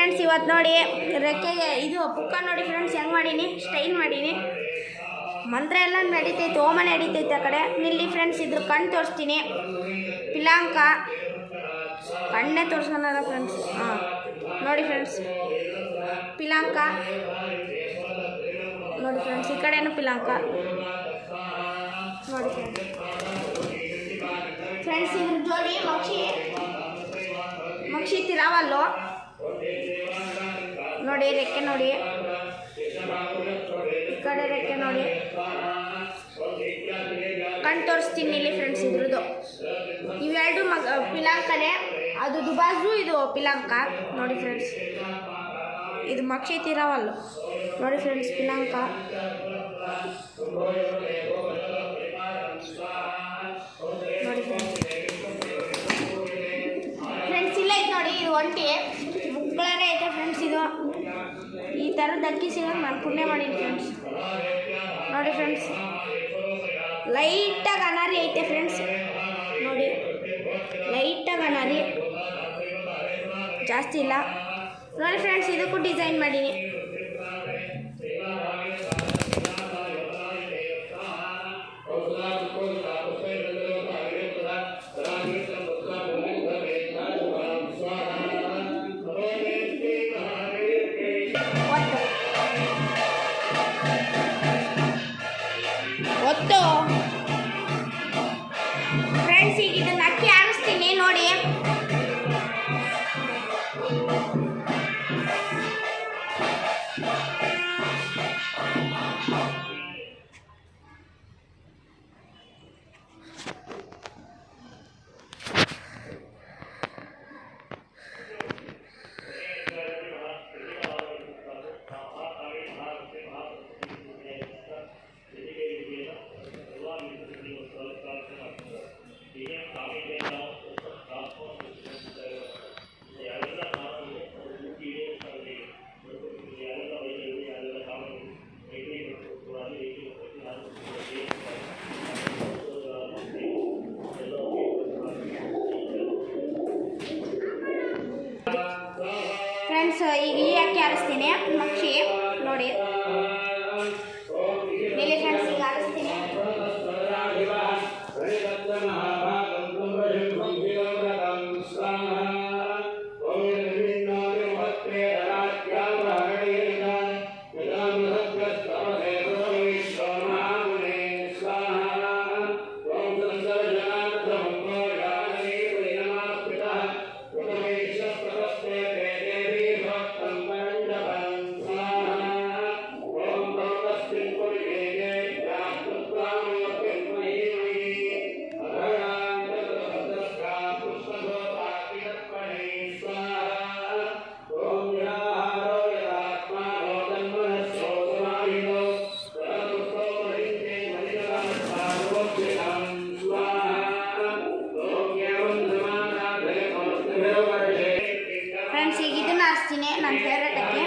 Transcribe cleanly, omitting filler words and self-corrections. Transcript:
Friends ಇವತ್ತು ನೋಡಿ ರೆಕ್ಕೆಗೆ ಇದು ಪುಕ್ಕ ನೋಡಿ ಫ್ರೆಂಡ್ಸ್ ಹೆಂಗೆ ಮಾಡೀನಿ, ಸ್ಟೈಲ್ ಮಾಡೀನಿ. ಮಂತ್ರ ಎಲ್ಲ ನಡೀತೈತೆ, ಹೋಮ ನಡೀತೈತೆ ಆ ಕಡೆ. ನಿಲ್ಲಿ ಫ್ರೆಂಡ್ಸ್ ಇದ್ರ ಕಣ್ಣು ತೋರಿಸ್ತೀನಿ. ಪಿಲಾಂಕ ಕಣ್ಣೇ ತೋರಿಸ್ಕೊಳಲ್ಲ ಫ್ರೆಂಡ್ಸ್. ಹಾಂ ನೋಡಿ ಫ್ರೆಂಡ್ಸ್, ಪಿಲಾಂಕ ನೋಡಿ ಫ್ರೆಂಡ್ಸ್, ಈ ಕಡೆನೂ ಪಿಲಾಂಕ ನೋಡಿ ಫ್ರೆಂಡ್ಸ್. ಇದ್ರ ಜೋಡಿ ಮಕ್ಷಿ ತಿರಾವಲ್ಲು ನೋಡಿ. ರೆಕ್ಕೆ ನೋಡಿ, ಈ ಕಡೆ ರೆಕ್ಕೆ ನೋಡಿ, ಕಣ್ಣು ತೋರಿಸ್ತೀನಿ ಇಲ್ಲಿ ಫ್ರೆಂಡ್ಸ್. ಇದ್ರದ್ದು ಇವೆರಡು ಪಿಲಾಂಕನೇ, ಅದು ದುಬಾಜು, ಇದು ಪಿಲಾಂಕ ನೋಡಿ ಫ್ರೆಂಡ್ಸ್. ಇದು ಮಕ್ಷಿ ತಿರಾವಲ್ಲು ನೋಡಿ ಫ್ರೆಂಡ್ಸ್, ಪಿಲಾಂಕ ನೋಡಿ ಫ್ರೆಂಡ್ಸ್. ಇಲ್ಲ ಇದು ನೋಡಿ, ಇದು ಒಂಟಿ ಮುಕ್ಕಳೇ ಐತೆ ಫ್ರೆಂಡ್ಸ್. ಇದು ಈ ಥರದ ಅಕ್ಕಿ ಸಿಗೋದು ನಾನು ಪುಣ್ಯ ಮಾಡೀನಿ ಫ್ರೆಂಡ್ಸ್. ನೋಡಿ ಫ್ರೆಂಡ್ಸ್, ಲೈಟಾಗಿ ಅನಾರಿ ಐತೆ ಫ್ರೆಂಡ್ಸ್. ನೋಡಿ ಲೈಟಾಗಿ ಅನಾರಿ, ಜಾಸ್ತಿ ಇಲ್ಲ ನೋಡಿ ಫ್ರೆಂಡ್ಸ್. ಇದಕ್ಕೂ ಡಿಸೈನ್ ಮಾಡೀನಿ. ಒತ್ತು ಫ್ರೆಂಡ್ಸ್, ಈಗ ಇದನ್ನ ಅಕ್ಕಿ ಆರಿಸ್ತೀನಿ ನೋಡಿ. ಫ್ರೆಂಡ್ಸ್, ಈಗ ಈ ಅಕ್ಕಿ ಆರಿಸ್ತೀನಿ ಮಕ್ಷಿ ನೋಡಿ. ನೀಲಿ ಫ್ರೆಂಡ್ಸ್, ಈಗ ಆರಿಸ್ತೀನಿ. ಫ್ರೆಂಡ್ಸ್, ಈಗ ಇದನ್ನ ಆರಿಸ್ತೀನಿ ನನ್ನ ಫೇವ್ರೇಟ್ ಅಕ್ಕಿ.